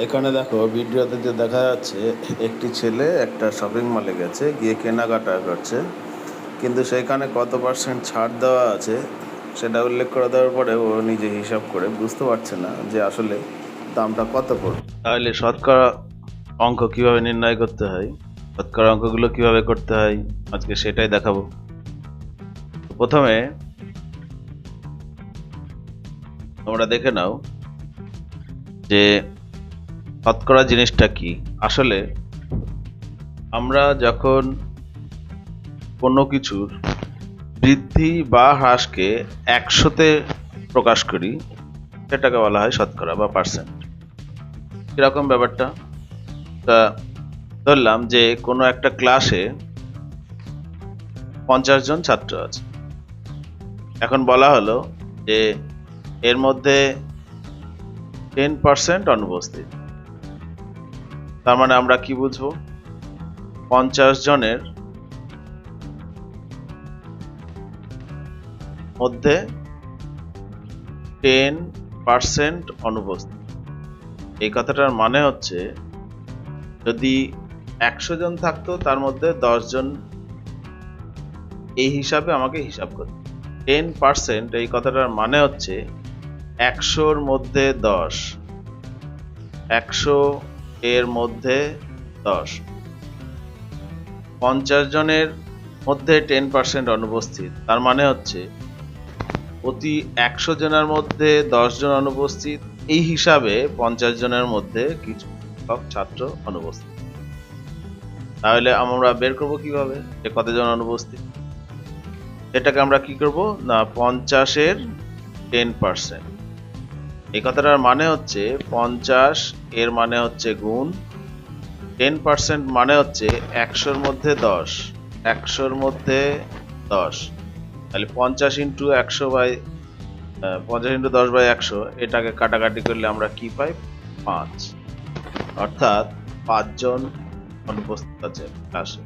এখানে দেখো ভিডিওতে যে দেখা যাচ্ছে একটি ছেলে একটা শপিং মলে গেছে, গিয়ে কেনাকাটা করছে, কিন্তু সেখানে কত পার্সেন্ট ছাড় দেওয়া আছে সেটা উল্লেখ করে দেওয়ার পরে ও নিজে হিসাব করে বুঝতে পারছে না যে আসলে দামটা কত পড়বে। তাহলে শতকরা অঙ্ক কিভাবে নির্ণয় করতে হয়, শতকরা অঙ্কগুলো কিভাবে করতে হয়, আজকে সেটাই দেখাবো। প্রথমে তোমরা দেখে নাও যে শতকরা জিনিসটা কি। আসলে আমরা যখন কোনো কিছুর বৃদ্ধি বা হ্রাসকে একশোতে প্রকাশ করি সেটাকে বলা হয় শতকরা বা পার্সেন্ট। কিরকম ব্যাপারটা? তা ধরলাম যে কোনো একটা ক্লাসে 50 জন ছাত্র আছে। এখন বলা হলো যে এর মধ্যে 10% অনুপস্থিত। তার মানে আমরা কি বুঝবো? 50 জনের মধ্যে 10% অনুপস্থিত। এই কথাটার মানে হচ্ছে যদি 100 জন থাকতো তার মধ্যে 10 জন, এই হিসাবে আমাকে হিসাব করতে। 10% এই কথাটার মানে হচ্ছে 100-র মধ্যে 10, 100 এর মধ্যে 10। 50 জনের মধ্যে 10% অনুপস্থিত, তার মানে হচ্ছে প্রতি 100 জনের মধ্যে 10 জন অনুপস্থিত, এই হিসাবে 50 জনের মধ্যে কিছু সংখ্যক ছাত্র অনুপস্থিত। তাহলে আমরা বের করব কিভাবে যে কতজন অনুপস্থিত? এটাকে আমরা কি করব না, 50-এর 10%। এই কথাটার মানে হচ্ছে 50 এর মানে হচ্ছে গুণ, 10% মানে হচ্ছে 100-র মধ্যে 10, 100-র মধ্যে 10। তাহলে 50 ইন্টু 100 বাই 50 ইন্টু 10 বাই 100, এটাকে কাটাকাটি করলে আমরা কি পাই? 5। অর্থাৎ 5 জন অনুপস্থিত আছে ক্লাসে।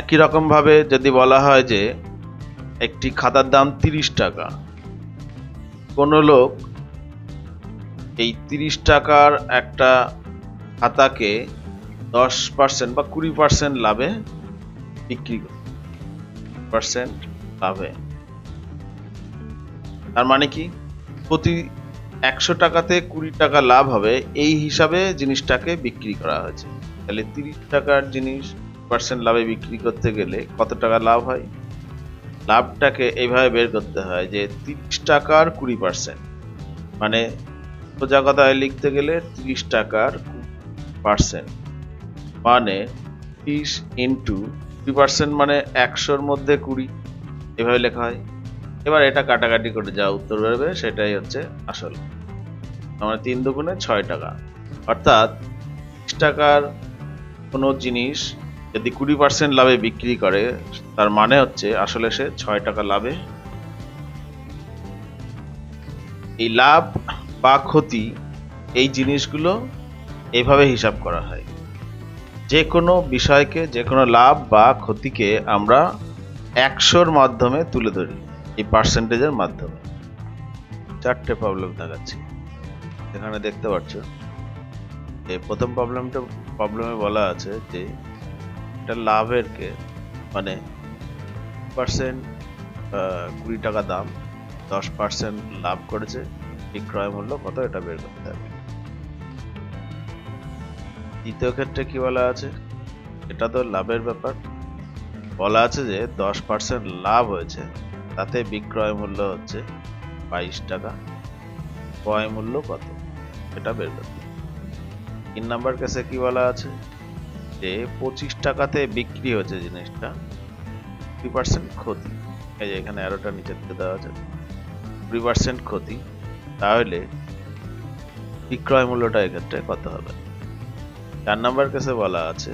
একই রকম ভাবে যদি বলা হয় যে একটি খাতার দাম 30 টাকা, কোনো লোক এই 30 টাকার একটা খাতাকে 10% বা 20% লাভে বিক্রি করে, পার্সেন্ট লাভে। তার মানে কি প্রতি 100 টাকাতে 20 টাকা লাভ হবে, এই হিসাবে জিনিসটাকে বিক্রি করা হয়েছে। তাহলে 30 টাকার জিনিস পার্সেন্ট লাভে বিক্রি করতে গেলে কত টাকা লাভ হয়? লাভটাকে এইভাবে বের করতে হয় যে 30 টাকার 20%, মানে সোজা কথায় লিখতে গেলে 30 টাকার 20%, মানে 30 ইন্টু 20% মানে 100-র মধ্যে 20, এভাবে লেখা হয়। এবার এটা কাটাকাটি করে যা উত্তর বেরোবে সেটাই হচ্ছে আসল। আমরা 3 দুগুণে 6 টাকা। অর্থাৎ 30 টাকার কোনো জিনিস যদি 20% লাভে বিক্রি করে, তার মানে হচ্ছে আসলে সে 6 টাকা লাভে। এই লাভ বা ক্ষতি, এই জিনিসগুলো এইভাবে হিসাব করা হয়। যে কোনো বিষয়কে, যে কোনো লাভ বা ক্ষতিকে আমরা 100-র মাধ্যমে তুলে ধরি, এই পার্সেন্টেজের মাধ্যমে। 4টে প্রবলেম দেখাচ্ছি, এখানে দেখতে পাচ্ছ। এই প্রথম প্রবলেমে বলা আছে যে এটা লাভের কে, মানে 20% 20 টাকা দাম, 10% লাভ করেছে, বিক্রয় মূল্য কত এটা বের করতে হবে। দ্বিতীয় ক্ষেত্রে কি বলা আছে? এটা তো লাভের ব্যাপার। বলা আছে যে 10% লাভ হয়েছে, তাতে বিক্রয় মূল্য হচ্ছে 22 টাকা, ক্রয় মূল্য কত এটা বের করতে। 3 নাম্বার কেসে কি বলা আছে যে 25 টাকাতে বিক্রি হয়েছে জিনিসটা, 20% ক্ষতি, এই যে এখানে অ্যারোটা নিচে দিকে দেওয়া আছে, 20% ক্ষতি, তাহলে বিক্রয় মূল্যটা এক্ষেত্রে কত হবে? 4 নাম্বার কেসে বলা আছে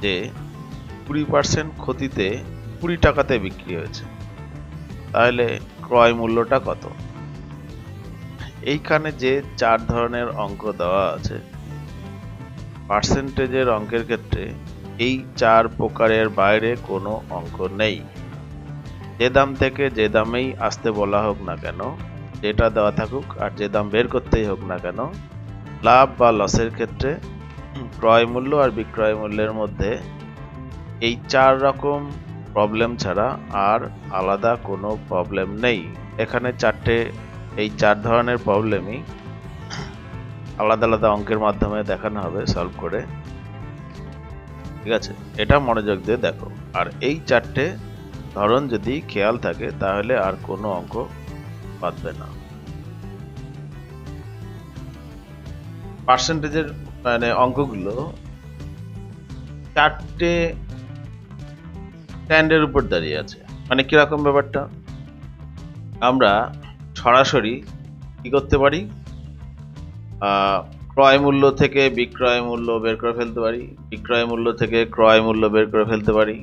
যে 20% ক্ষতিতে 20 টাকাতে বিক্রি হয়েছে, তাহলে ক্রয় মূল্যটা কত? এইখানে যে 4 ধরনের অঙ্ক দেওয়া আছে, পার্সেন্টেজের অঙ্কের ক্ষেত্রে এই 4 প্রকারের বাইরে কোনো অঙ্ক নেই। যে দাম থেকে যে দামেই আসতে বলা হোক না কেন, যেটা দেওয়া থাকুক আর যে দাম বের করতেই হোক না কেন, লাভ বা লসের ক্ষেত্রে ক্রয় মূল্য আর বিক্রয় মূল্যের মধ্যে এই 4 রকম প্রবলেম ছাড়া আর আলাদা কোনো প্রবলেম নেই। এখানে এই 4 ধরনের প্রবলেমই আলাদা আলাদা অঙ্কের মাধ্যমে দেখানো হবে সলভ করে। ঠিক আছে, এটা মনোযোগ দিয়ে দেখো। আর এই 4টে ধরন যদি খেয়াল থাকে তাহলে আর কোনো অঙ্ক বাদবে না। পার্সেন্টেজের মানে অঙ্কগুলো 4টে স্ট্যান্ডের উপর দাঁড়িয়ে আছে। মানে কিরকম ব্যাপারটা, আমরা সরাসরি কি করতে পারি, ক্রয় মূল্য থেকে বিক্রয় মূল্য বের করে ফেলতে পারি, বিক্রয় মূল্য থেকে ক্রয় মূল্য বের করে ফেলতে পারি।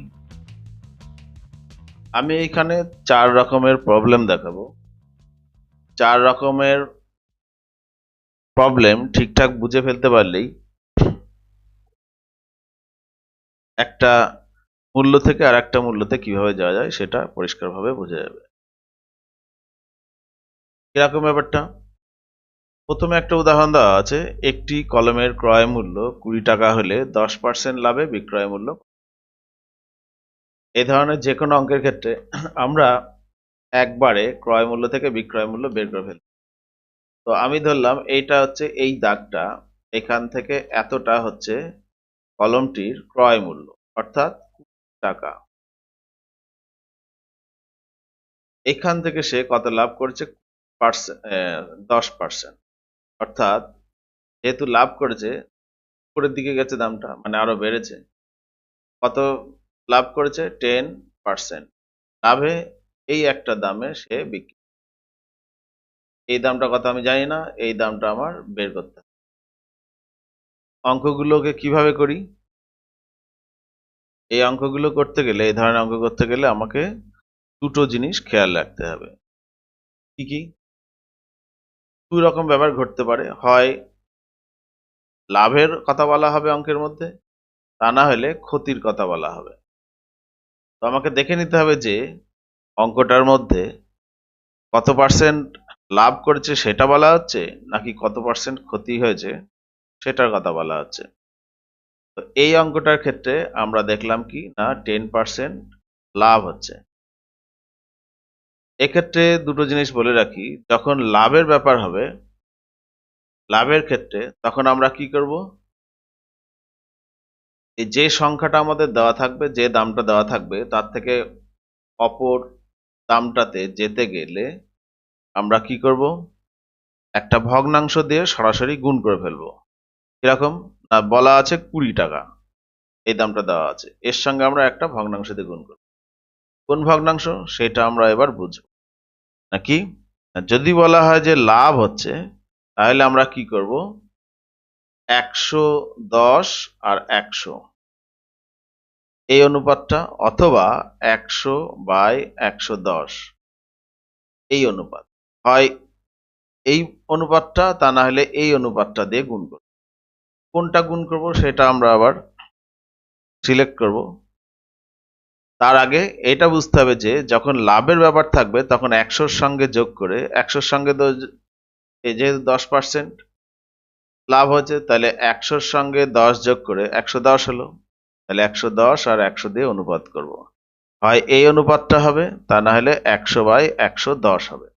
আমি এখানে 4 রকমের প্রবলেম দেখাবো। 4 রকমের প্রবলেম ঠিকঠাক বুঝে ফেলতে পারলেই একটা মূল্য থেকে আর একটা মূল্যতে কিভাবে যাওয়া যায় সেটা পরিষ্কারভাবে বোঝা যাবে। কিরকম ব্যাপারটা, প্রথমে একটা উদাহরণ দেওয়া আছে। একটি কলমের ক্রয় মূল্য 20 টাকা হলে 10% লাভে বিক্রয় মূল্য। এই ধরনের যে কোনো অঙ্কের ক্ষেত্রে আমরা একবারে ক্রয় মূল্য থেকে বিক্রয় মূল্য বের করে ফেলি। তো আমি ধরলাম এইটা হচ্ছে এই দাগটা, এখান থেকে এতটা হচ্ছে কলমটির ক্রয় মূল্য, অর্থাৎ টাকা। এখান থেকে সে কত লাভ করেছে, 10%, অর্থাৎ যেহেতু লাভ করেছে উপরের দিকে গেছে দামটা, মানে আরো বেড়েছে। কত লাভ করেছে, 10%। লাভে এই একটা দামে সে বিক্রি, এই দামটা কত আমি জানি না, এই দামটা আমার বের করতে হবে। অঙ্কগুলোকে কিভাবে করি, এই অঙ্কগুলো করতে গেলে, এই ধরনের অঙ্ক করতে গেলে আমাকে দুটো জিনিস খেয়াল রাখতে হবে। কি কি? দুই রকম ব্যাপার ঘটতে পারে, হয় লাভের কথা বলা হবে অঙ্কের মধ্যে, তা না হলে ক্ষতির কথা বলা হবে। তো আমাকে দেখে নিতে হবে যে অঙ্কটার মধ্যে কত পার্সেন্ট লাভ করেছে সেটা বলা হচ্ছে, নাকি কত পার্সেন্ট ক্ষতি হয়েছে সেটার কথা বলা হচ্ছে। তো এই অঙ্কটার ক্ষেত্রে আমরা দেখলাম কি না, 10% লাভ হচ্ছে। এক্ষেত্রে দুটো জিনিস বলে রাখি, যখন লাভের ব্যাপার হবে, লাভের ক্ষেত্রে তখন আমরা কি করব, এই যে সংখ্যাটা আমাদের দেওয়া থাকবে, যে দামটা দেওয়া থাকবে, তার থেকে অপর দামটাতে যেতে গেলে আমরা কি করব, একটা ভগ্নাংশ দিয়ে সরাসরি গুণ করে ফেলবো। কিরকম না, বলা আছে 20 টাকা, এই দামটা দেওয়া আছে, এর সঙ্গে আমরা একটা ভগ্নাংশ দিয়ে গুণ করব। কোন ভগ্নাংশ সেটা আমরা এবার বুঝবো নাকি। যদি বলা হয় যে লাভ হচ্ছে, তাহলে আমরা কি করব, 110 আর 100 এই অনুপাতটা, অথবা 100/110 এই অনুপাত, হয় এই অনুপাতটা, তা না হলে এই অনুপাতটা দিয়ে গুণ করব। কোনটা গুণ করব সেটা আমরা আবার সিলেক্ট করব। তার আগে এটা বুঝতে হবে যে যখন লাভের ব্যাপার থাকবে তখন 100-র সঙ্গে যোগ করে, 100-র সঙ্গে যেহেতু 10% লাভ হচ্ছে, তাহলে 100-র সঙ্গে 10 যোগ করে 110 হলো, তাহলে 110 আর 100 দিয়ে অনুপাত করব। হয় এই অনুপাতটা হবে, তা না হলে 100/110 হবে।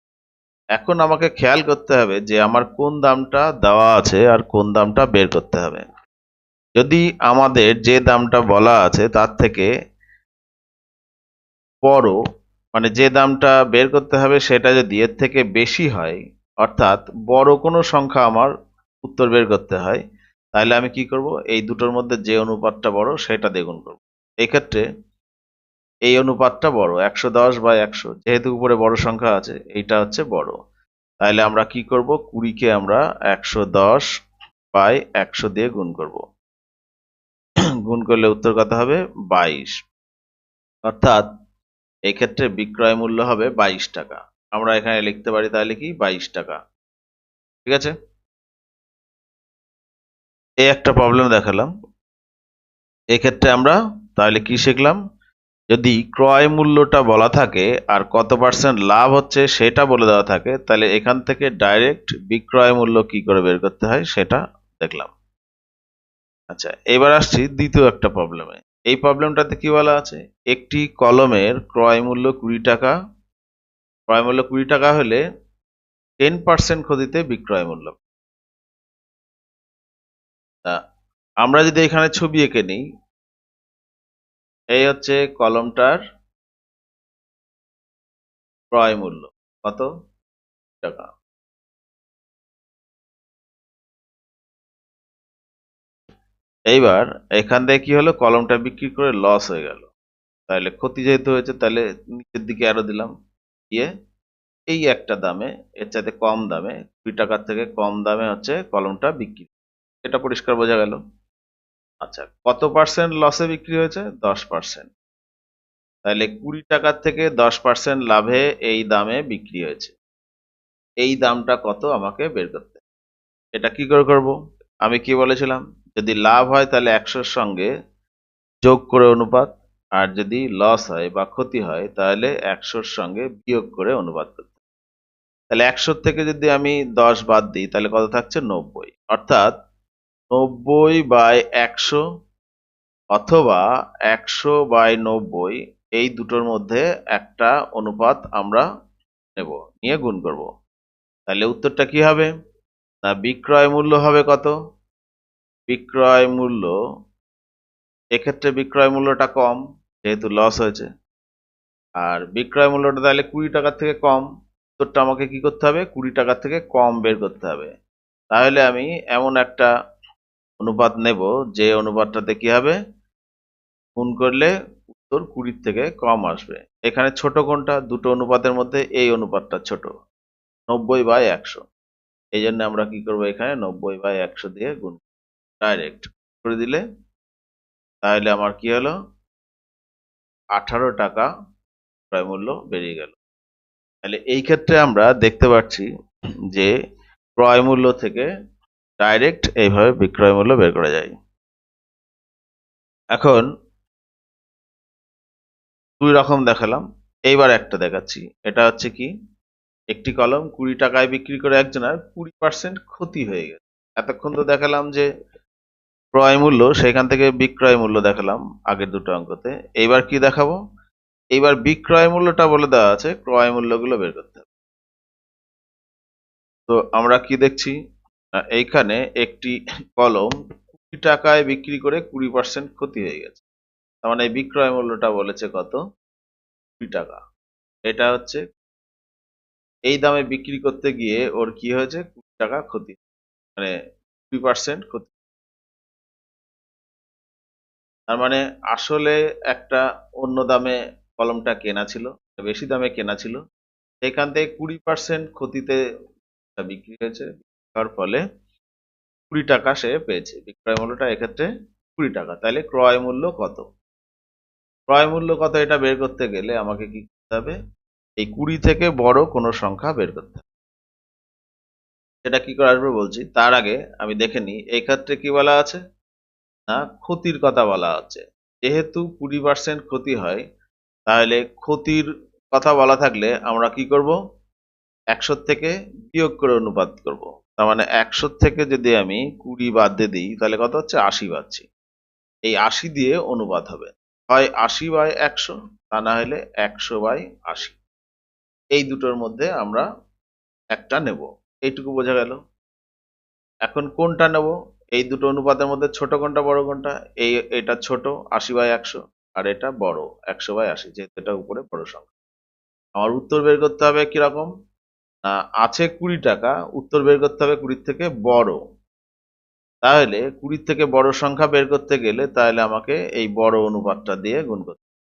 এখন আমাকে খেয়াল করতে হবে যে আমার কোন দামটা দেওয়া আছে আর কোন দামটা বের করতে হবে। যদি আমাদের যে দামটা বলা আছে তার থেকে বড়, মানে যে দামটা বের করতে হবে সেটা যদি এর থেকে বেশি হয়, অর্থাৎ বড় কোনো সংখ্যা আমার উত্তর বের করতে হয়, তাহলে আমি কি করব, এই দুটোর মধ্যে যে অনুপাতটা বড় সেটা দিয়ে গুণ করব। এক্ষেত্রে এই অনুপাতটা বড়, 110/100, যেহেতু উপরে বড় সংখ্যা আছে, এইটা হচ্ছে বড়। তাহলে আমরা কি করব, 20-কে আমরা 110/100 দিয়ে গুণ করব। গুণ করলে উত্তর কত হবে, 22। অর্থাৎ এক্ষেত্রে বিক্রয় মূল্য হবে 22 টাকা। আমরা এখানে লিখতে পারি তাহলে কি, 22 টাকা। ঠিক আছে, এই একটা প্রবলেম দেখালাম। এক্ষেত্রে আমরা তাহলে কি শিখলাম, যদি ক্রয় মূল্যটা বলা থাকে আর কত পার্সেন্ট লাভ হচ্ছে সেটা বলে দেওয়া থাকে, তাহলে এখান থেকে ডাইরেক্ট বিক্রয় মূল্য কি করে বের করতে হয় সেটা দেখলাম। আচ্ছা, এবার আসছি দ্বিতীয় একটা প্রবলেমে। এই প্রবলেমটাতে কি বলা আছে, একটি কলমের ক্রয় মূল্য 20 টাকা, ক্রয় মূল্য 20 টাকা হলে 10% ক্ষতিতে বিক্রয় মূল্য। তা আমরা যদি এখানে ছবি এঁকে নিই, এই হচ্ছে কলমটার ক্রয় মূল্য কত টাকা। এইবার এখান থেকে কি হলো, কলমটা বিক্রি করে লস হয়ে গেল, তাহলে ক্ষতি যেহেতু হয়েছে তাহলে নিচের দিকে আরো দিলাম, দিয়ে এই একটা দামে, এর চাইতে কম দামে, 20 টাকার থেকে কম দামে হচ্ছে কলমটা বিক্রি, এটা পরিষ্কার বোঝা গেল। আচ্ছা, কত পার্সেন্ট লসে বিক্রি হয়েছে, 10%। তাহলে 20 টাকার থেকে 10% লাভে এই দামে বিক্রি হয়েছে, এই দামটা কত আমাকে বের করতে হবে। এটা কি করে করব, আমি কি বলেছিলাম, যদি লাভ হয় তাহলে 100-র সঙ্গে যোগ করে অনুপাত, আর যদি লস হয় বা ক্ষতি হয় তাহলে 100-র সঙ্গে বিয়োগ করে অনুপাত করতে হবে। তাহলে 100 থেকে যদি আমি 10 বাদ দিই তাহলে কত থাকছে, 90। অর্থাৎ 90/100 অথবা 100/90, এই দুটোর মধ্যে একটা অনুপাত আমরা নেব, নিয়ে গুণ করব। তাহলে উত্তরটা কি হবে, না বিক্রয় মূল্য হবে কত, বিক্রয় মূল্য, এক্ষেত্রে বিক্রয় মূল্যটা কম যেহেতু লস হয়েছে, আর বিক্রয় মূল্যটা তাহলে 20 টাকার থেকে কম, উত্তরটা আমাকে কি করতে হবে, 20 টাকার থেকে কম বের করতে হবে। তাহলে আমি এমন একটা অনুপাত নেব যে অনুপাতটাতে কি হবে, গুণ করলে উত্তর 20 থেকে কম আসবে। এখানে ছোট কোনটা, দুটো অনুপাতের মধ্যে এই অনুপাতটা ছোট, 90/100। এই জন্য আমরা কি করব, এখানে 90/100 দিয়ে গুণ ডাইরেক্ট করে দিলে, তাহলে আমার কি হলো, 18 টাকা ক্রয় মূল্য বেরিয়ে গেল। তাহলে এই ক্ষেত্রে আমরা দেখতে পাচ্ছি যে ক্রয় মূল্য থেকে ডাইরেক্ট এইভাবে বিক্রয় মূল্য বের করা যায়। এখন 2 রকম দেখালাম, এইবার একটা দেখাচ্ছি। এটা হচ্ছে কি, একটি কলম 20 টাকায় বিক্রি করে একজনের 20% ক্ষতি হয়ে গেছে। এতক্ষণ তো দেখালাম যে ক্রয় মূল্য, সেখান থেকে বিক্রয় মূল্য দেখালাম আগের দুটো অঙ্কতে। এইবার কি দেখাবো, এইবার বিক্রয় মূল্যটা বলে দেওয়া আছে, ক্রয় মূল্যগুলো বের করতে হবে। তো আমরা কি দেখছি, এইখানে একটি কলম 20 টাকায় বিক্রি করে 20% ক্ষতি হয়ে গেছে, তার মানে এই বিক্রয় মূল্যটা বলেছে কত, 20 টাকা। এটা হচ্ছে এই দামে বিক্রি করতে গিয়ে ওর কি হয়েছে, 20 টাকা ক্ষতি, মানে 20% ক্ষতি। তার মানে আসলে একটা অন্য দামে কলমটা কেনা ছিল, বেশি দামে কেনা ছিল, সেখান থেকে 20% ক্ষতিতে বিক্রি হয়েছে, হওয়ার ফলে 20 টাকা সে পেয়েছে, বিক্রয় মূল্যটা এক্ষেত্রে 20 টাকা। তাহলে ক্রয় মূল্য কত, ক্রয় মূল্য কত এটা বের করতে গেলে আমাকে কি করতে হবে, এই 20 থেকে বড় কোনো সংখ্যা বের করতে হবে। সেটা কি করে আসবে বলছি, তার আগে আমি দেখে নিই এই ক্ষেত্রে কি বলা আছে, না ক্ষতির কথা বলা আছে। যেহেতু 20% ক্ষতি হয়, তাহলে ক্ষতির কথা বলা থাকলে আমরা কি করব, 100 থেকে বিয়োগ করে অনুপাত করব। তার মানে 100 থেকে যদি আমি 20 বাদ দিয়ে দিই তাহলে কত হচ্ছে, 80 পাচ্ছি। এই 80 দিয়ে অনুপাত হবে, হয় 80/100, তা না হলে 100/80। এই দুটোর মধ্যে আমরা একটা নেব, এইটুকু বোঝা গেল। এখন কোনটা নেব, এই দুটো অনুপাতের মধ্যে ছোট কোনটা বড় কোনটা, এটা ছোট 80/100, আর এটা বড় 100/80, যেহেতু এটা উপরে বড় সংখ্যা। আমার উত্তর বের করতে হবে কিরকম, আছে 20 টাকা, উত্তর বের করতে হবে 20 থেকে বড়। তাহলে 20 থেকে বড় সংখ্যা বের করতে গেলে তাহলে আমাকে এই বড় অনুপাতটা দিয়ে গুণ করতে হবে।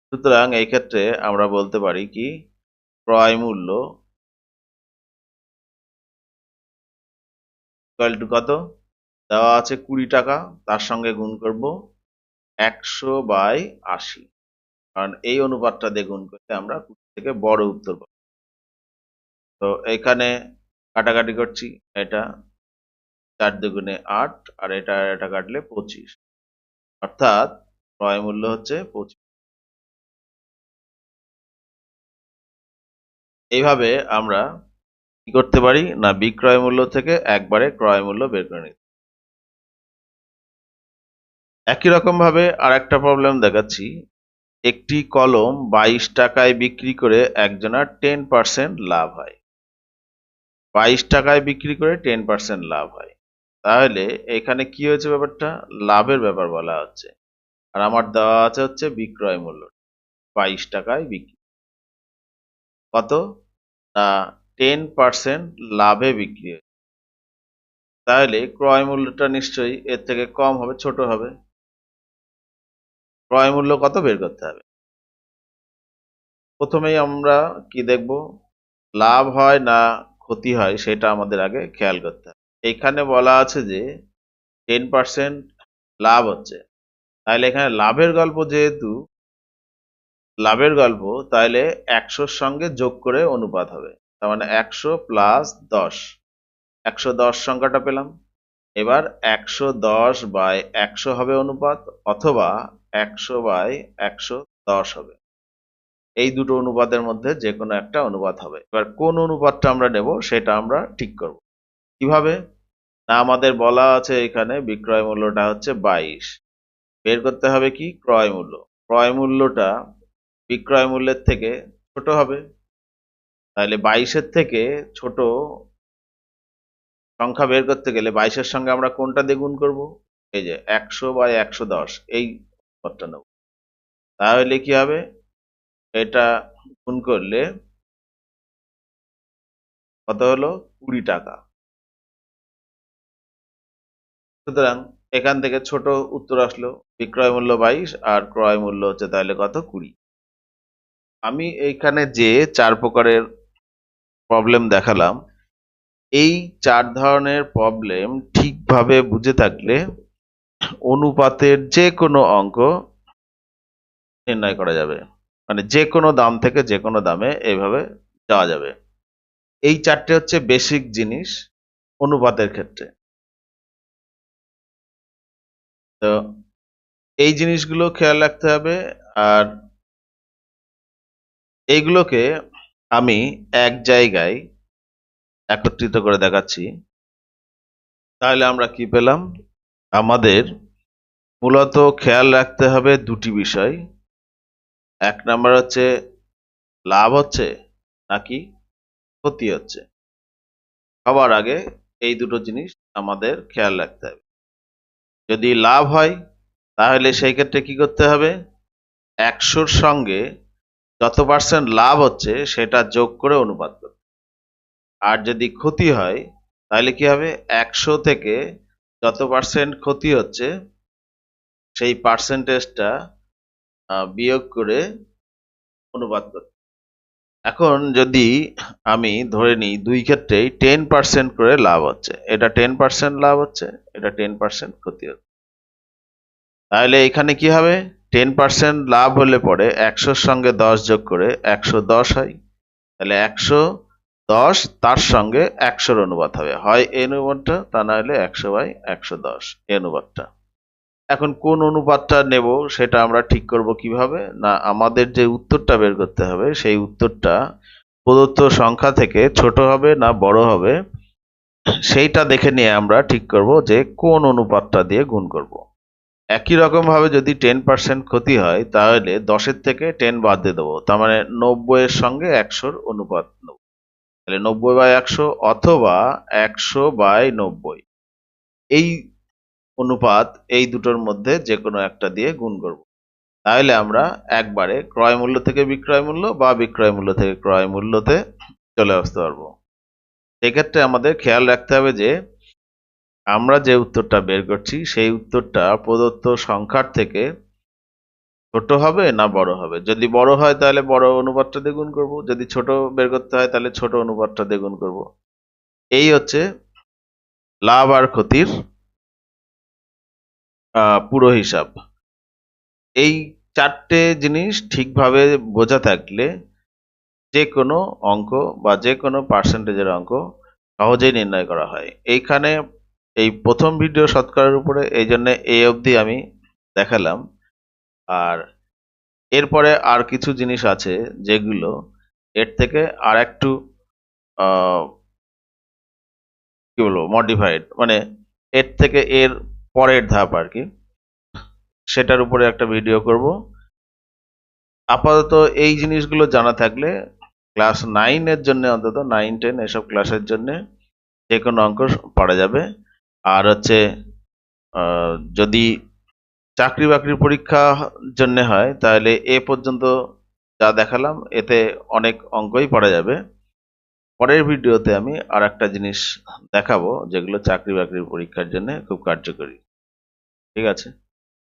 সুতরাং এই ক্ষেত্রে আমরা বলতে পারি কি, ক্রয় মূল্য ইকুয়াল টু কত, দেওয়া আছে 20 টাকা, তার সঙ্গে গুণ করব 100/80, কারণ এই অনুপাতটা দিয়ে গুণ করতে আমরা 20 থেকে বড় উত্তর পাবো। তো এখানে কাটাকাটি করছি, এটা 4 দুগুণে 8, আর এটা কাটলে 25, অর্থাৎ ক্রয় মূল্য হচ্ছে 25। এইভাবে আমরা কি করতে পারি না, বিক্রয় মূল্য থেকে একবারে ক্রয় মূল্য বের করে নিতে। একই রকম ভাবে আর একটা প্রবলেম দেখাচ্ছি। একটি কলম 22 টাকায় বিক্রি করে একজনের 10% লাভ হয়। 22 টাকায় বিক্রি করে 10% লাভ হয়। তাহলে এখানে কি হয়েছে, ব্যাপারটা লাভের ব্যাপার বলা হচ্ছে। আর আমার দেওয়া আছে হচ্ছে বিক্রয় মূল্য 22 টাকায় বিক্রি, কত না 10% লাভে বিক্রি হয়। তাহলে ক্রয় মূল্যটা নিশ্চয়ই এর থেকে কম হবে, ছোট হবে। ক্রয় মূল্য কত বের করতে হবে। প্রথমেই আমরা কি দেখব, লাভ হয় না ক্ষতি হয় সেটা আমাদের আগে খেয়াল করতে হবে। এখানে বলা আছে যে 10% লাভ হচ্ছে, তাহলে এখানে লাভের গল্প, যেহেতু লাভের গল্প, তাহলে 100-র সঙ্গে যোগ করে অনুপাত হবে। তার মানে 100 প্লাস 10, 110 সংখ্যাটা পেলাম। এবার 110/100 হবে অনুপাত, অথবা 100/110 হবে। এই দুটো অনুপাতের মধ্যে যে কোনো একটা অনুপাত হবে। এবার কোন অনুপাতটা আমরা নেব সেটা আমরা ঠিক করব। কিভাবে না, আমাদের বলা আছে এখানে বিক্রয় মূল্যটা হচ্ছে 22, বের করতে হবে কি ক্রয় মূল্য। ক্রয় মূল্যটা বিক্রয় মূল্যের থেকে ছোট হবে, তাহলে 22-এর থেকে ছোট সংখ্যা বের করতে গেলে 22-এর সঙ্গে আমরা কোনটা দিয়ে গুণ করব, এই যে 100/110, এই পদটা নেব। তাহলে কি হবে, এটা গুণ করলে কত হলো, 20 টাকা। সুতরাং এখান থেকে ছোট উত্তর আসলো, বিক্রয় মূল্য 22 আর ক্রয় মূল্য হচ্ছে তাহলে কত, 20। আমি এইখানে যে 4 প্রকারের প্রবলেম দেখালাম, এই 4 ধরনের প্রবলেম ঠিকভাবে বুঝে থাকলে অনুপাতের যে কোনো অঙ্ক নির্ণয় করা যাবে। মানে যে কোনো দাম থেকে যে কোনো দামে এইভাবে যাওয়া যাবে। এই 4টে হচ্ছে বেসিক জিনিস অনুপাতের ক্ষেত্রে। তো এই জিনিসগুলো খেয়াল রাখতে হবে। আর এইগুলোকে আমি এক জায়গায় একত্রিত করে দেখাচ্ছি। তাহলে আমরা কি পেলাম, আমাদের মূলত খেয়াল রাখতে হবে দুটি বিষয়। এক নাম্বার হচ্ছে লাভ হচ্ছে নাকি ক্ষতি হচ্ছে। সবার আগে এই দুটো জিনিস আমাদের খেয়াল রাখতে হবে। যদি লাভ হয় তাহলে সেই ক্ষেত্রে কি করতে হবে, 100-র সঙ্গে যত পার্সেন্ট লাভ হচ্ছে সেটা যোগ করে অনুপাত করতে। আর যদি ক্ষতি হয় তাহলে কি হবে, 100 থেকে যত পার্সেন্ট ক্ষতি হচ্ছে সেই পার্সেন্টেজটা বিয়োগ করে অনুপাত করতে। এখন যদি আমি ধরে নিই দুই ক্ষেত্রেই 10% করে লাভ হচ্ছে, এটা 10% লাভ হচ্ছে, এটা 10% ক্ষতি হচ্ছে, তাহলে এখানে কি হবে, 10% লাভ হলে পরে 100-র সঙ্গে 10 যোগ করে 110 হয়। তাহলে 110 তার সঙ্গে 100-র অনুপাত হবে, হয় এই অনুপাতটা, তা না হলে 100/110 এই অনুপাতটা। এখন কোন অনুপাতটা নেব সেটা আমরা ঠিক করব কিভাবে না, আমাদের যে উত্তরটা বের করতে হবে সেই উত্তরটা প্রদত্ত সংখ্যা থেকে ছোট হবে না বড় হবে সেইটা দেখে নিয়ে আমরা ঠিক করব যে কোন অনুপাতটা দিয়ে গুণ করব। একই রকম ভাবে যদি 10% ক্ষতি হয় তাহলে 10-এর থেকে 10 বাদ দিয়ে দেবো, তার মানে 90-এর সঙ্গে 100-র অনুপাত নেব। তাহলে 90/100 অথবা 100/90, এই অনুপাত এই দুটোর মধ্যে যে কোনো একটা দিয়ে গুণ করব। তাহলে আমরা একবারে ক্রয় মূল্য থেকে বিক্রয় মূল্য বা বিক্রয় মূল্য থেকে ক্রয় মূল্যতে চলে আসতে পারবো। সেক্ষেত্রে আমাদের খেয়াল রাখতে হবে যে আমরা যে উত্তরটা বের করছি সেই উত্তরটা প্রদত্ত সংখ্যার থেকে ছোট হবে না বড় হবে। যদি বড় হয় তাহলে বড় অনুপাতটা দিয়ে গুণ করব, যদি ছোট বের করতে হয় তাহলে ছোট অনুপাতটা দিয়ে গুণ করব। এই হচ্ছে লাভ আর ক্ষতির পুরো হিসাব। এই 4টে জিনিস ঠিকভাবে বোঝা থাকলে যে কোনো অঙ্ক বা যে কোনো পার্সেন্টেজের অঙ্ক সহজেই নির্ণয় করা হয়। এইখানে এই প্রথম ভিডিও শতকরার উপরে, এই জন্য এই অবধি আমি দেখালাম। আর এরপরে আর কিছু জিনিস আছে যেগুলো এর থেকে আর একটু কি বলবো মডিফাইড, মানে এর থেকে এর পরের ধাপ আর কি, সেটার উপরে একটা ভিডিও করব। আপাতত এই জিনিসগুলো জানা থাকলে ক্লাস 9 এর জন্য, অন্তত 9, 10 এসব ক্লাসের জন্য যে কোনো অঙ্ক পারা যাবে। আর হচ্ছে যদি চাকরি বাকরির পরীক্ষা জন্য হয় তাহলে এ পর্যন্ত যা দেখালাম এতে অনেক অঙ্কই পড়া যাবে। পরের ভিডিওতে আমি আর একটা জিনিস দেখাবো যেগুলো চাকরি বাকরির পরীক্ষার জন্য খুব কার্যকরী। ঠিক আছে।